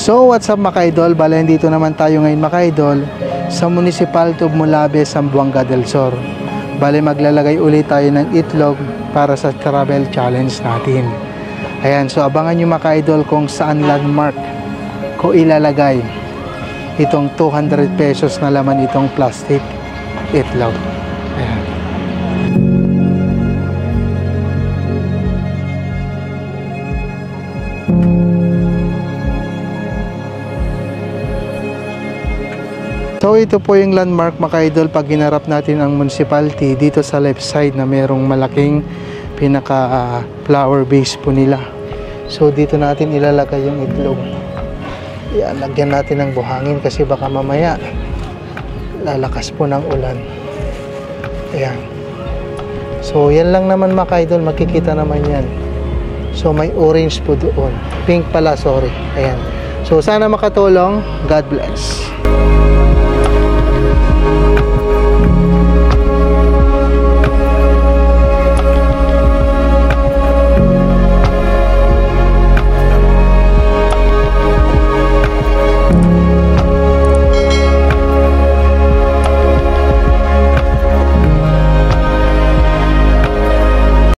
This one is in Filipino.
So what's up mga idol, bala dito naman tayo ngayon mga idol sa Municipal of Mulabe, Zamboanga del Sur. Bale maglalagay ulit tayo ng itlog para sa travel challenge natin. Ayan, so abangan nyo mga idol kung saan landmark ko ilalagay itong 200 pesos na laman itong plastic itlog. Ayan. So ito po yung landmark mga idol pag hinarap natin ang municipality dito sa left side na merong malaking pinaka flower base po nila. So dito natin ilalagay yung itlog. Yan, lagyan natin ng buhangin kasi baka mamaya lalakas po ng ulan. Ayan. So yan lang naman mga idol, makikita naman yan. So may orange po doon. Pink pala, sorry. Ayan. So sana makatulong. God bless.